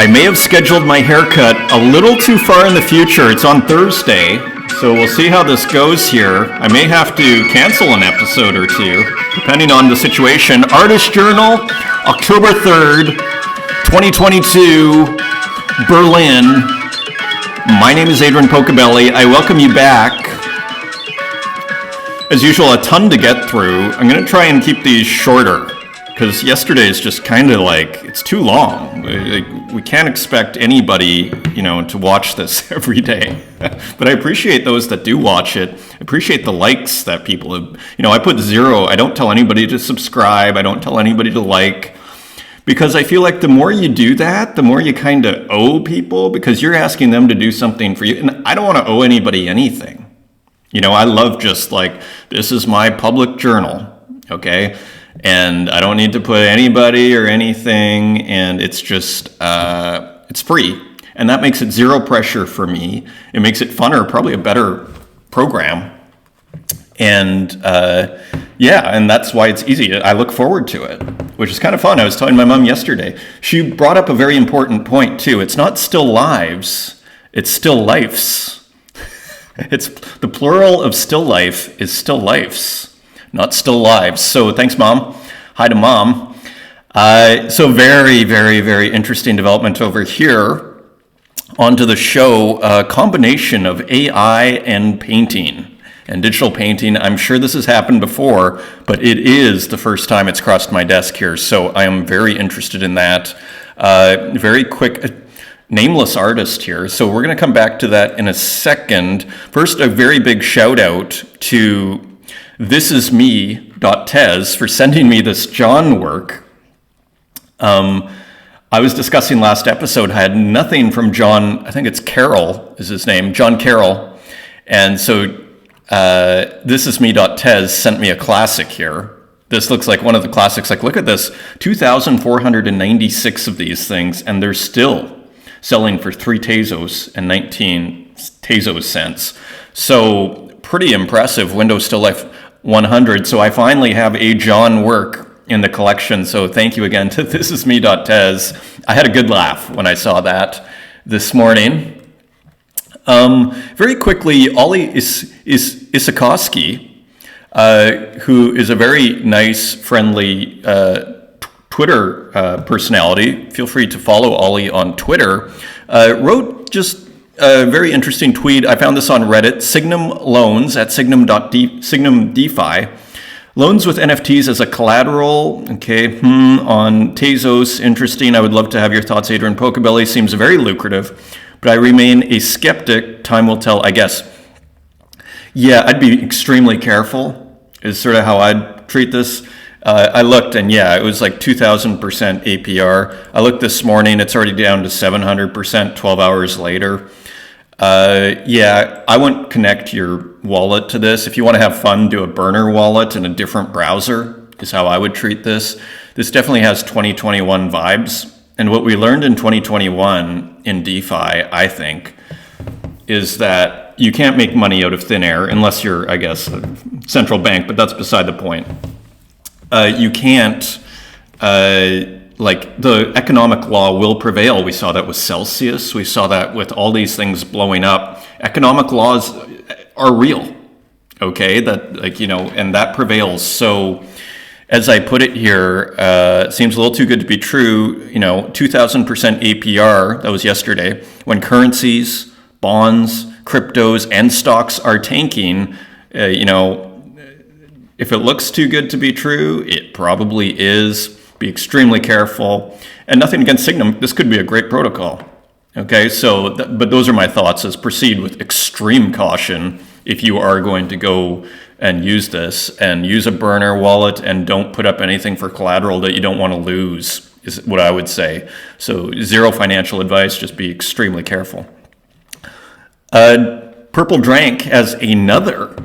I may have scheduled my haircut a little too far in the future. It's on Thursday, so we'll see how this goes here. I may have to cancel an episode or two, depending on the situation. Artist Journal, October 3rd, 2022, Berlin. My name is Adrian Pocobelli. I welcome you back. As usual, a ton to get through. I'm going to try and keep these shorter, because yesterday is just kind of like, it's too long. We can't expect anybody, to watch this every day. But I appreciate those that do watch it. I appreciate the likes that people have. I put 0. I don't tell anybody to subscribe. I don't tell anybody to like. Because I feel like the more you do that, the more you kind of owe people, because you're asking them to do something for you. And I don't want to owe anybody anything. I love just like, this is my public journal, okay? And I don't need to put anybody or anything, and it's just, it's free. And that makes it zero pressure for me. It makes it funner, probably a better program. And and that's why it's easy. I look forward to it, which is kind of fun. I was telling my mom yesterday. She brought up a very important point too. It's not still lives, it's still lifes. It's the plural of still life is still lifes, not still lives. So thanks, Mom. Hi to Mom. So very, very, very interesting development over here. Onto the show, a combination of AI and painting and digital painting. I'm sure this has happened before, but it is the first time it's crossed my desk here. So I am very interested in that. Very quick. Nameless artist here, so we're going to come back to that in a second. First, a very big shout out to thisisme.tez for sending me this John work. I was discussing last episode, I had nothing from John, I think it's Carroll is his name, John Carroll. And so thisisme.tez sent me a classic here. This looks like one of the classics. Like, look at this, 2,496 of these things, and they're still selling for 3 Tezos and 19 Tezos cents. So pretty impressive. Windows Still Life 100. So I finally have a John work in the collection. So thank you again to thisisme.tez. I had a good laugh when I saw that this morning. Very quickly, Ollie Isakowski, who is a very nice, friendly Twitter personality, feel free to follow Ollie on Twitter, wrote just a very interesting tweet. I found this on Reddit, Signum Loans at Signum DeFi. Loans with NFTs as a collateral, on Tezos, interesting. I would love to have your thoughts. Adrian Pocobelli seems very lucrative, but I remain a skeptic. Time will tell, I guess. Yeah, I'd be extremely careful, is sort of how I'd treat this. I looked, and it was like 2,000% APR. I looked this morning, it's already down to 700% 12 hours later. I wouldn't connect your wallet to this. If you want to have fun, do a burner wallet in a different browser, is how I would treat this. This definitely has 2021 vibes. And what we learned in 2021 in DeFi, I think, is that you can't make money out of thin air unless you're, I guess, a central bank, but that's beside the point. You can't, the economic law will prevail. We saw that with Celsius. We saw that with all these things blowing up. Economic laws are real, okay? And that prevails. So as I put it here, it seems a little too good to be true. 2,000% APR, that was yesterday, when currencies, bonds, cryptos, and stocks are tanking, if it looks too good to be true, it probably is. Be extremely careful. And nothing against Signum. This could be a great protocol. Okay, so, but those are my thoughts. As proceed with extreme caution if you are going to go and use this, and use a burner wallet, and don't put up anything for collateral that you don't want to lose, is what I would say. So zero financial advice, just be extremely careful. Purple Drank has another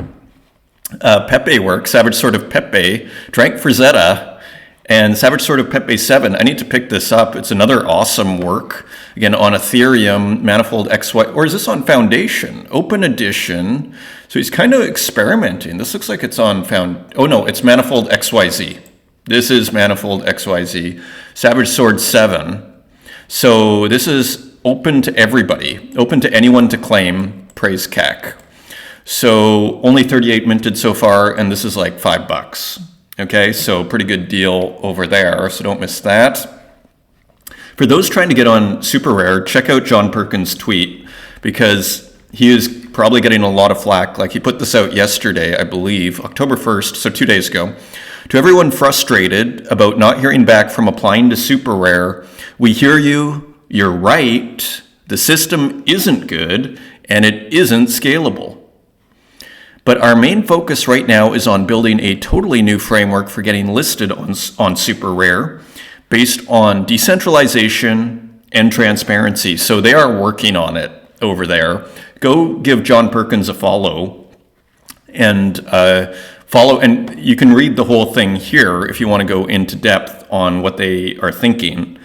Pepe work, Savage Sword of Pepe, Drank Frazetta, and Savage Sword of Pepe 7. I need to pick this up. It's another awesome work. Again, on Ethereum, Manifold XY, or is this on Foundation? Open Edition. So he's kind of experimenting. This looks like it's on it's Manifold XYZ. This is Manifold XYZ. Savage Sword 7. So this is open to everybody, open to anyone to claim praise CAC. So only 38 minted so far, and this is like $5. Okay, so pretty good deal over there, so don't miss that. For those trying to get on Super Rare, check out John Perkins' tweet, because he is probably getting a lot of flack. Like, he put this out yesterday, I believe, October 1st, so 2 days ago. To everyone frustrated about not hearing back from applying to Super Rare, we hear you, you're right, the system isn't good, and it isn't scalable. But our main focus right now is on building a totally new framework for getting listed on Super Rare based on decentralization and transparency. So they are working on it over there. Go give John Perkins a follow and and you can read the whole thing here if you want to go into depth on what they are thinking.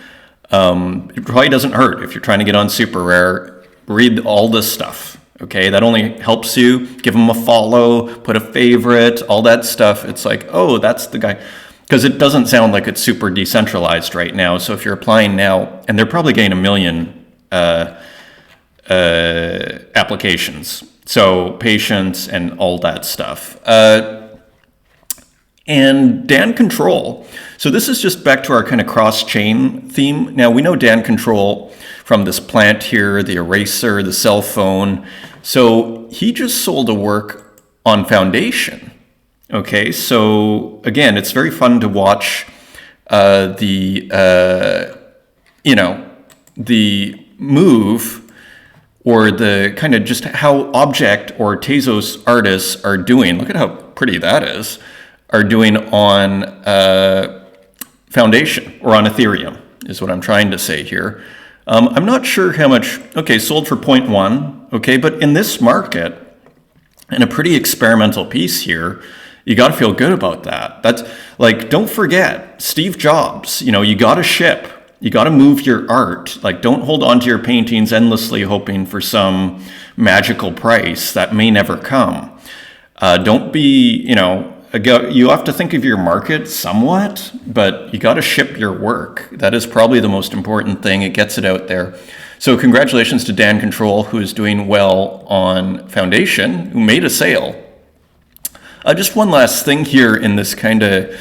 It probably doesn't hurt if you're trying to get on Super Rare. Read all this stuff. Okay, that only helps you. Give them a follow, put a favorite, all that stuff. It's like, oh, that's the guy. Because it doesn't sound like it's super decentralized right now. So if you're applying now, and they're probably getting 1 million applications. So patience and all that stuff. And Dan Control. So this is just back to our kind of cross-chain theme. Now, we know Dan Control from this plant here, the eraser, the cell phone. So he just sold a work on Foundation. Okay, so again, it's very fun to watch the move, or the kind of just how Object or Tezos artists are doing. Look at how pretty that is. Are doing on Foundation or on Ethereum is what I'm trying to say here. I'm not sure how much, okay, sold for 0.1, okay, but in this market, and a pretty experimental piece here, you got to feel good about that. That's like, don't forget, Steve Jobs, you got to ship, you got to move your art. Like, don't hold on to your paintings endlessly hoping for some magical price that may never come. Don't be, you have to think of your market somewhat, but you got to ship your work. That is probably the most important thing. It gets it out there. So congratulations to Dan Control, who is doing well on Foundation, who made a sale. Just one last thing here in this kind of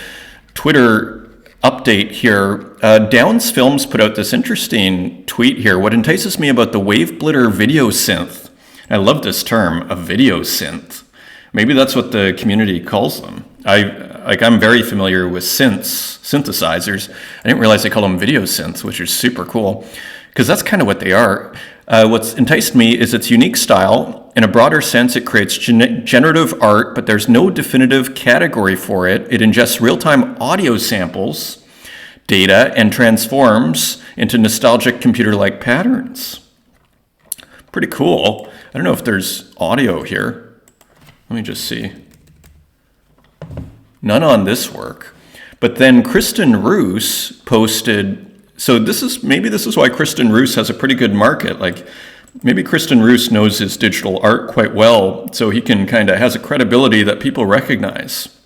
Twitter update here. Downs Films put out this interesting tweet here. What entices me about the Wave Blitter video synth, I love this term, a video synth. Maybe that's what the community calls them. I'm very familiar with synthesizers. I didn't realize they call them video synths, which is super cool, because that's kind of what they are. What's enticed me is its unique style. In a broader sense, it creates generative art, but there's no definitive category for it. It ingests real-time audio samples, data, and transforms into nostalgic computer-like patterns. Pretty cool. I don't know if there's audio here. Let me just see. None on this work. But then Kristen Roos posted, so this is why Kristen Roos has a pretty good market. Like, maybe Kristen Roos knows his digital art quite well, so he can has a credibility that people recognize.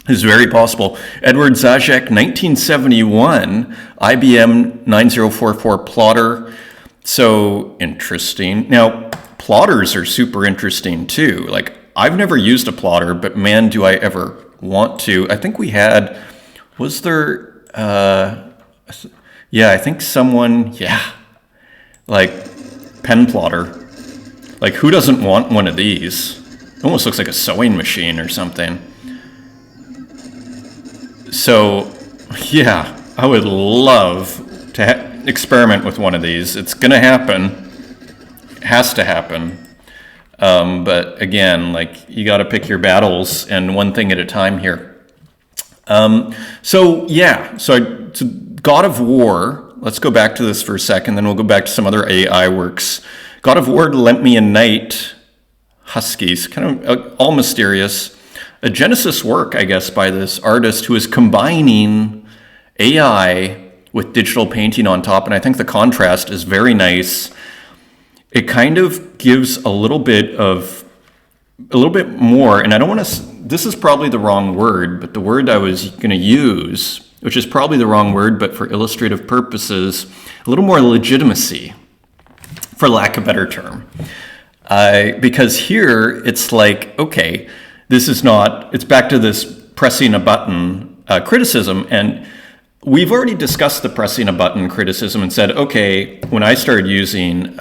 It's very possible. Edward Zajac, 1971, IBM 9044 plotter. So interesting. Now, plotters are super interesting too. Like, I've never used a plotter, but man, do I ever want to. I think we had, was there, I think someone, like pen plotter. Like, who doesn't want one of these? It almost looks like a sewing machine or something. So, yeah, I would love to experiment with one of these. It's going to happen. It has to happen. But again, like, you got to pick your battles, and one thing at a time here. So God of War, let's go back to this for a second, then we'll go back to some other AI works. God of War lent me a night, Huskies, kind of all mysterious. A Genesis work, I guess, by this artist who is combining AI with digital painting on top, and I think the contrast is very nice. It kind of gives a little bit more, and I don't want to, this is probably the wrong word, but the word I was going to use which is probably the wrong word, but for illustrative purposes, a little more legitimacy, for lack of a better term. Because here it's like, okay, this is not, it's back to this pressing a button criticism. And we've already discussed the pressing a button criticism and said, okay, when I started using,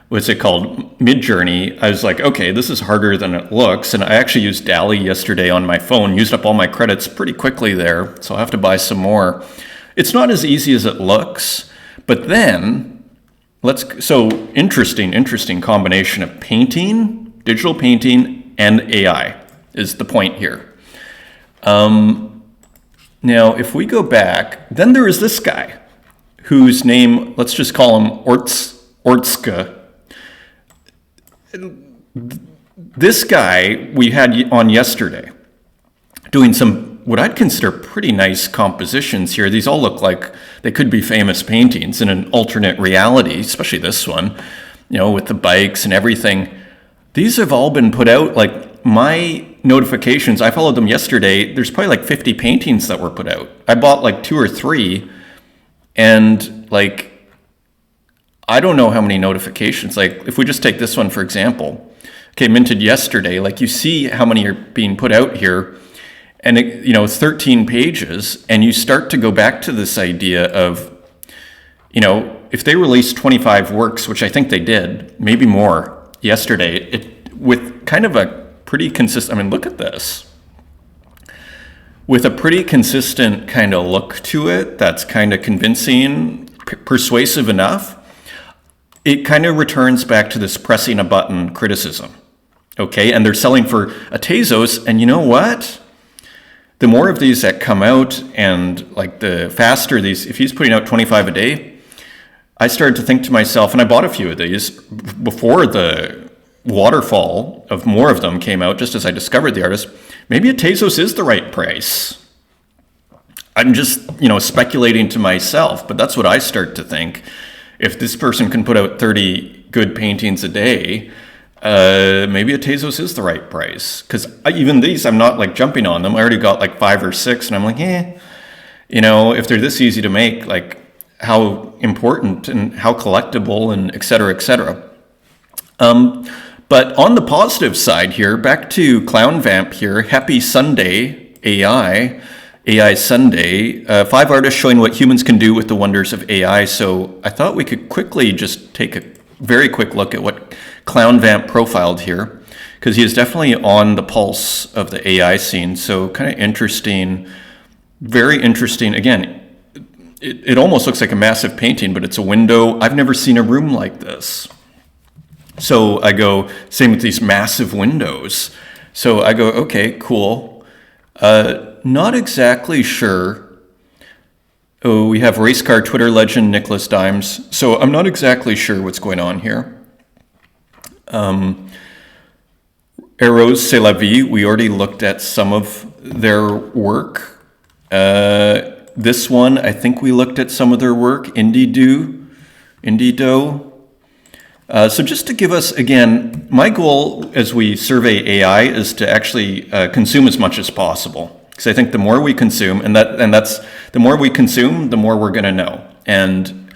what's it called, Midjourney, I was like, okay, this is harder than it looks. And I actually used DALL-E yesterday on my phone, used up all my credits pretty quickly there. So I'll have to buy some more. It's not as easy as it looks, but then so interesting combination of painting, digital painting, and AI is the point here. Now, if we go back, then there is this guy whose name, let's just call him Ortska. This guy we had on yesterday doing some what I'd consider pretty nice compositions here. These all look like they could be famous paintings in an alternate reality, especially this one, with the bikes and everything. These have all been put out, like my notifications, I followed them yesterday. There's probably like 50 paintings that were put out. I bought like 2 or 3, and like, I don't know how many notifications. Like if we just take this one, for example, okay, minted yesterday, like you see how many are being put out here. And it's 13 pages, and you start to go back to this idea of, if they released 25 works, which I think they did, maybe more yesterday, with kind of a pretty consistent, look at this. With a pretty consistent kind of look to it, that's kind of convincing, persuasive enough, it kind of returns back to this pressing a button criticism. Okay, and they're selling for a Tezos, and you know what? The more of these that come out, and like the faster these, if he's putting out 25 a day, I started to think to myself, and I bought a few of these before the waterfall of more of them came out, just as I discovered the artist, maybe a Tezos is the right price. I'm just, speculating to myself, but that's what I start to think. If this person can put out 30 good paintings a day, maybe a Tezos is the right price, because even these, I'm not like jumping on them. I already got like 5 or 6, and I'm like, if they're this easy to make, like how important and how collectible and et cetera, et cetera. But on the positive side here, back to Clown Vamp here, happy Sunday, AI Sunday, 5 artists showing what humans can do with the wonders of AI. So I thought we could quickly just take a very quick look at what Clown Vamp profiled here, because he is definitely on the pulse of the AI scene. So kind of interesting, very interesting. Again, it almost looks like a massive painting, but it's a window. I've never seen a room like this. So I go, same with these massive windows. So I go, okay, cool. Not exactly sure. Oh, we have race car Twitter legend Nicholas Dimes. So I'm not exactly sure what's going on here. Eros C'est la Vie, we already looked at some of their work. This one, I think we looked at some of their work, Indido. So just to give us, again, my goal as we survey AI is to actually consume as much as possible. Because I think the more we consume, and that's the more we consume, the more we're going to know. And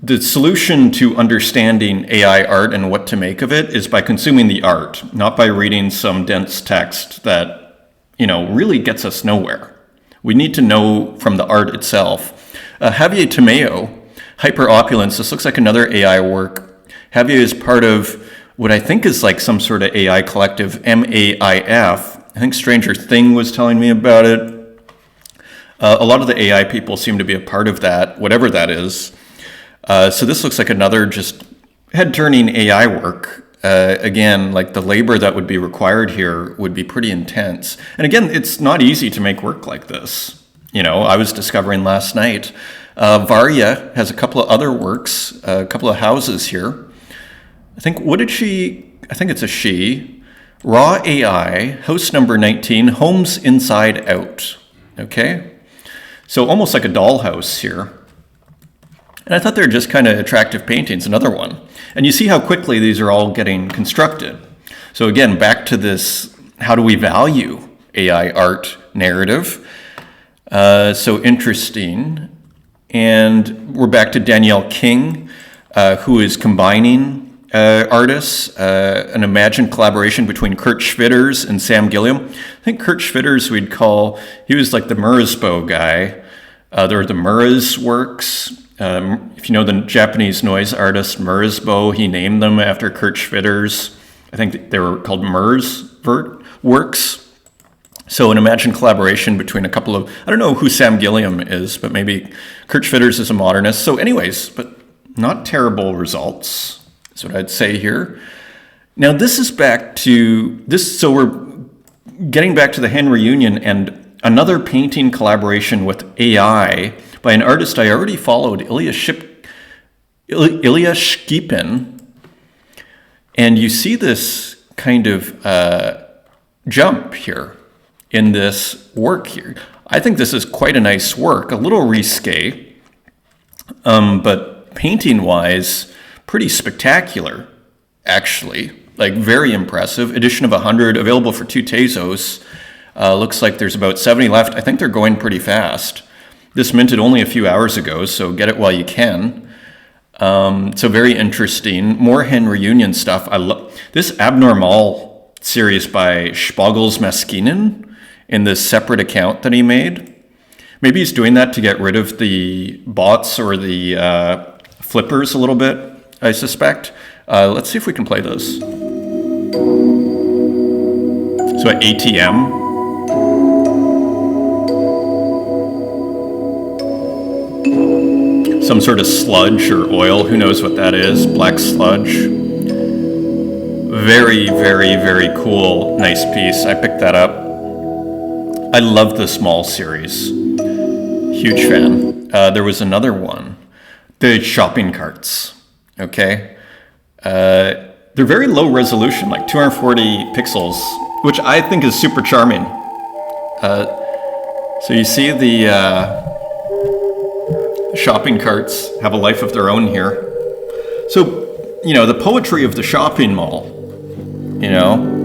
the solution to understanding AI art and what to make of it is by consuming the art, not by reading some dense text that, really gets us nowhere. We need to know from the art itself. Javier Tomeo, Hyper Opulence, this looks like another AI work. Javier is part of what I think is like some sort of AI collective, MAIF. I think Stranger Thing was telling me about it. A lot of the AI people seem to be a part of that, whatever that is. So this looks like another just head-turning AI work. Again, like the labor that would be required here would be pretty intense. And again, it's not easy to make work like this. I was discovering last night. Varya has a couple of other works, a couple of houses here. I think it's a she. Raw AI, house number 19, Homes Inside Out. Okay? So almost like a dollhouse here. And I thought they were just kind of attractive paintings, another one. And you see how quickly these are all getting constructed. So again, back to this, how do we value AI art narrative? So interesting. And we're back to Danielle King, who is combining artists, an imagined collaboration between Kurt Schwitters and Sam Gilliam. I think Kurt Schwitters he was like the Merzbow guy. There are the Merz works. If you know the Japanese noise artist Merzbow, he named them after Kurt Schwitters. I think they were called Merz works. So an imagined collaboration between a couple of, I don't know who Sam Gilliam is, but maybe Kurt Schwitters is a modernist. So anyways, but not terrible results. That's what I'd say here. Now this is back to this. So we're getting back to the Hen reunion and another painting collaboration with AI by an artist I already followed, Ilya Shkipin. And you see this kind of jump here in this work here. I think this is quite a nice work, a little risque, but painting-wise, pretty spectacular, actually. Like, very impressive. Edition of 100, available for 2 Tezos. Looks like there's about 70 left. I think they're going pretty fast. This minted only a few hours ago, so get it while you can. So very interesting. More Hen reunion stuff. I love this Abnormal series by Spogels Maskinen in this separate account that he made. Maybe he's doing that to get rid of the bots or the flippers a little bit, I suspect. Let's see if we can play this. So at ATM. Some sort of sludge or oil, who knows what that is, black sludge. Very, very, very cool, nice piece. I picked that up. I love the small series. Huge fan. There was another one, the shopping carts, okay? They're very low resolution, like 240 pixels, which I think is super charming. So you see the shopping carts have a life of their own here. So, you know, the poetry of the shopping mall, you know,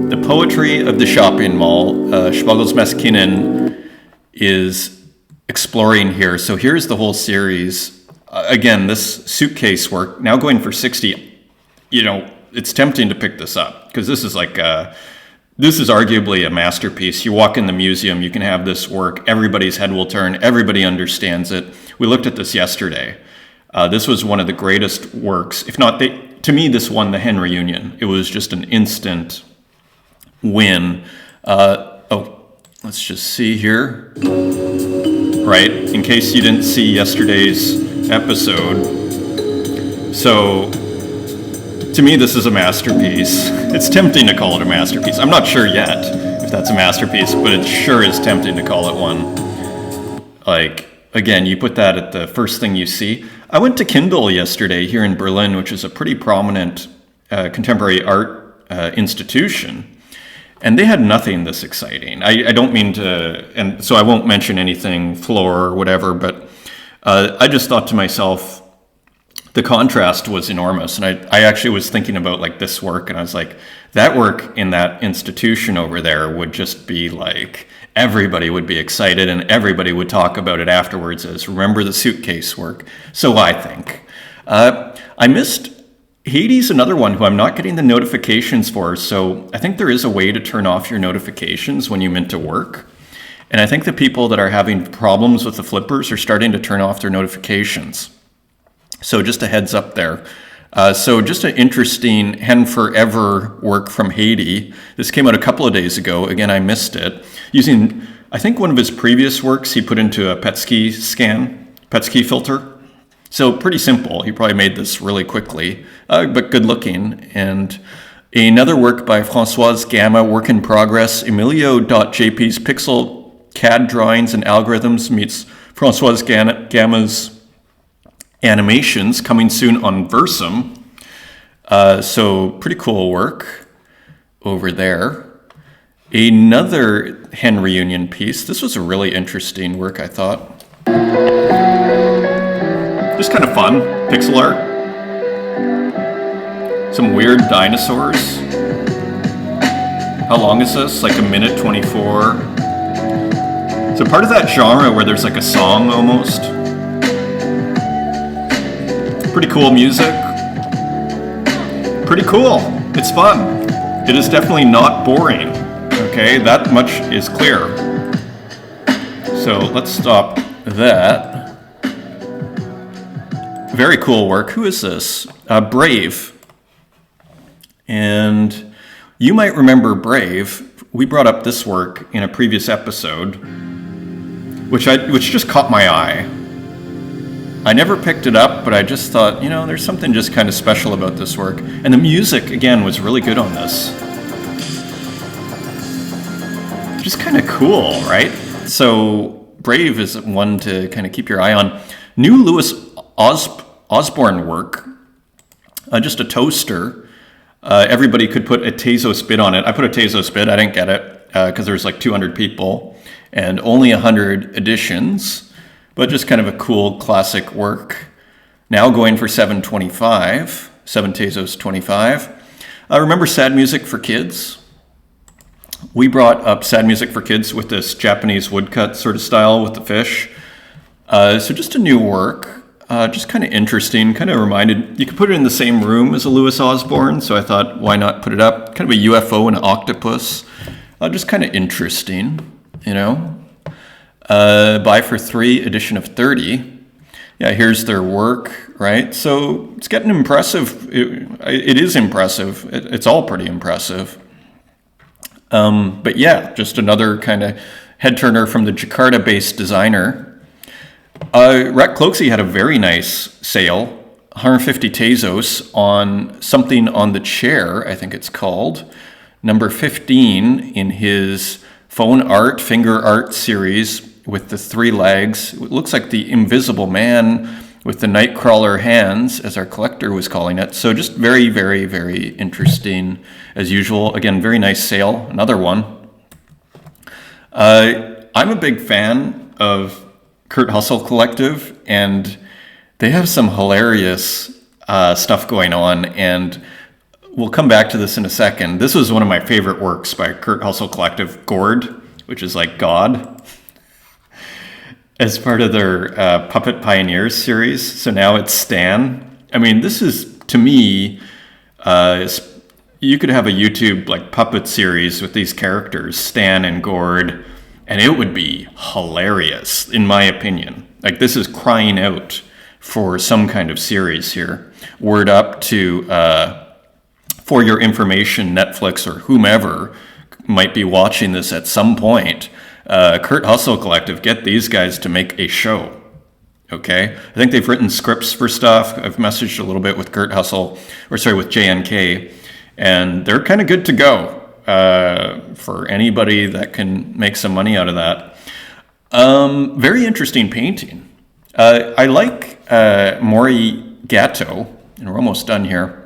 the poetry of the shopping mall, Spogels Maskinen is exploring here. So here's the whole series. Again, this suitcase work, now going for 60, you know, it's tempting to pick this up because this is like this is arguably a masterpiece. You walk in the museum, you can have this work, everybody's head will turn, everybody understands it. We looked at this yesterday. This was one of the greatest works, if not, to me, this won the Hen reunion. It was just an instant win. Let's just see here. Right, in case you didn't see yesterday's episode. So, to me, this is a masterpiece. It's tempting to call it a masterpiece. I'm not sure yet if that's a masterpiece, but it sure is tempting to call it one. Like, again, you put that at the first thing you see. I went to Kindle yesterday here in Berlin, which is a pretty prominent contemporary art institution, and they had nothing this exciting. I don't mean to, and so I won't mention anything floor or whatever, but I just thought to myself, the contrast was enormous. And I actually was thinking about like this work, and I was like, that work in that institution over there would just be like, everybody would be excited and everybody would talk about it afterwards as remember the suitcase work. So I think. I missed Hades, another one who I'm not getting the notifications for. So I think there is a way to turn off your notifications when you mint to work. And I think the people that are having problems with the flippers are starting to turn off their notifications. So just a heads up there. So just an interesting Hen Forever work from Haiti. This came out a couple of days ago. Again, I missed it. Using, I think one of his previous works, he put into a Petsky filter. So pretty simple. He probably made this really quickly, but good looking. And another work by Françoise Gamma, work in progress. Emilio.jp's pixel CAD drawings and algorithms meets Françoise Gamma's animations, coming soon on Versum. So pretty cool work over there. Another Hen reunion piece. This was a really interesting work, I thought. Just kind of fun, pixel art. Some weird dinosaurs. How long is this? Like a minute 24. So part of that genre where there's like a song almost. Pretty cool music. Pretty cool. It's fun. It is definitely not boring. Okay, that much is clear. So let's stop that. Very cool work. Who is this? Brave. And you might remember Brave. We brought up this work in a previous episode, which just caught my eye. I never picked it up, but I just thought, there's something just kind of special about this work. And the music, again, was really good on this. Just kind of cool, right? So Brave is one to kind of keep your eye on. New Louis Osborne work, just a toaster. Everybody could put a Tezos bid on it. I put a Tezos bid. I didn't get it because there's like 200 people and only 100 editions. But just kind of a cool classic work. Now going for 725, 7 Tezos 25. Remember Sad Music for Kids? We brought up Sad Music for Kids with this Japanese woodcut sort of style with the fish. So just a new work, just kind of interesting, kind of reminded, you could put it in the same room as a Louis Osborne, so I thought, why not put it up? Kind of a UFO and an octopus. Just kind of interesting, Buy for 3, edition of 30. Yeah, here's their work, right? So it's getting impressive. It is impressive. It's all pretty impressive. But yeah, just another kind of head turner from the Jakarta-based designer. Rhett Cloakesy had a very nice sale, 150 Tezos on something on the chair, I think it's called, number 15 in his phone art, finger art series with the 3 legs. It looks like the Invisible Man with the Nightcrawler hands, as our collector was calling it. So just very, very, very interesting as usual. Again, very nice sale. Another one. I'm a big fan of Kurt Hustle Collective, and they have some hilarious stuff going on, and we'll come back to this in a second. This was one of my favorite works by Kurt Hustle Collective, Gord, which is like God, as part of their Puppet Pioneers series. So now it's Stan. I mean, this is, to me, you could have a YouTube like puppet series with these characters, Stan and Gord, and it would be hilarious, in my opinion. Like, this is crying out for some kind of series here. Word up to, for your information, Netflix or whomever might be watching this at some point. Kurt Hustle Collective, get these guys to make a show, okay? I think they've written scripts for stuff. I've messaged a little bit with with JNK, and they're kind of good to go for anybody that can make some money out of that. Very interesting painting. I like Mori Gatto, and we're almost done here.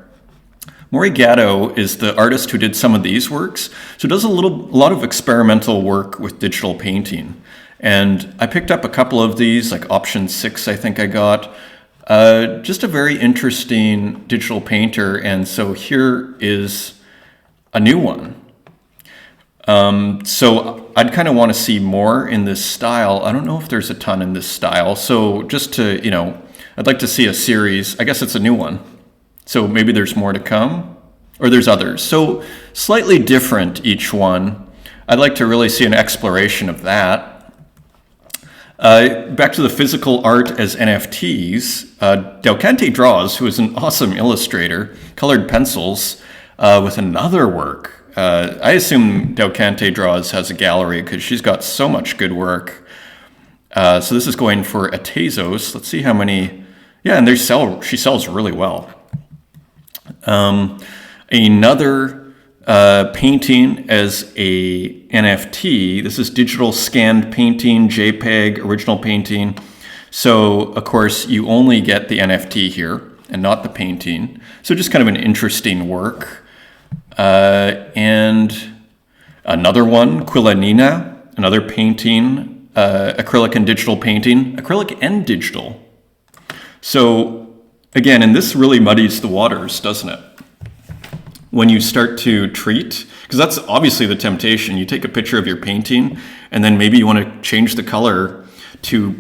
Mori Gatto is the artist who did some of these works, so does a lot of experimental work with digital painting. And I picked up a couple of these, like option 6 I think I got. Just a very interesting digital painter, and so here is a new one. So I'd kind of want to see more in this style. I don't know if there's a ton in this style, so just to, I'd like to see a series. I guess it's a new one. So maybe there's more to come, or there's others. So slightly different each one. I'd like to really see an exploration of that. Back to the physical art as NFTs, Delcante Draws, who is an awesome illustrator, colored pencils with another work. I assume Delcante Draws has a gallery because she's got so much good work. So this is going for a Tezos. Let's see how many. Yeah, and she sells really well. Another painting as a NFT. This is digital scanned painting, JPEG, original painting. So, of course, you only get the NFT here and not the painting. So just kind of an interesting work. And another one, Quilanina, another painting, acrylic and digital painting, acrylic and digital. So again, and this really muddies the waters, doesn't it? When you start to treat, because that's obviously the temptation. You take a picture of your painting And then maybe you want to change the color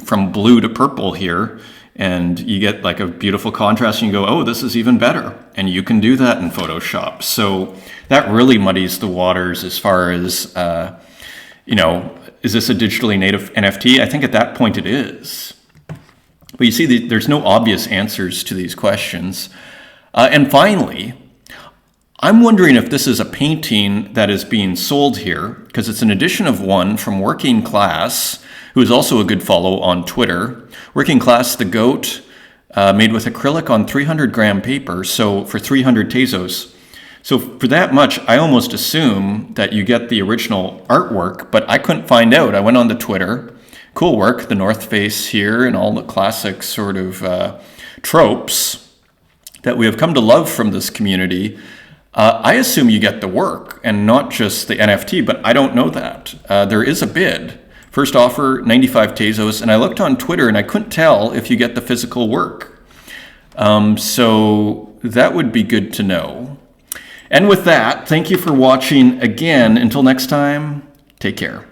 from blue to purple here, and you get like a beautiful contrast, and you go, oh, this is even better. And you can do that in Photoshop. So that really muddies the waters as far as, is this a digitally native NFT? I think at that point it is. But you see, there's no obvious answers to these questions. And finally, I'm wondering if this is a painting that is being sold here, because it's an edition of one from Working Class, who is also a good follow on Twitter. Working Class, the goat, made with acrylic on 300 gram paper, so for 300 Tezos. So for that much, I almost assume that you get the original artwork, but I couldn't find out. I went on to Twitter. Cool work, the North Face here, and all the classic sort of tropes that we have come to love from this community. I assume you get the work and not just the NFT, but I don't know that. There is a bid. First offer, 95 Tezos, and I looked on Twitter and I couldn't tell if you get the physical work. So that would be good to know. And with that, thank you for watching again. Until next time, take care.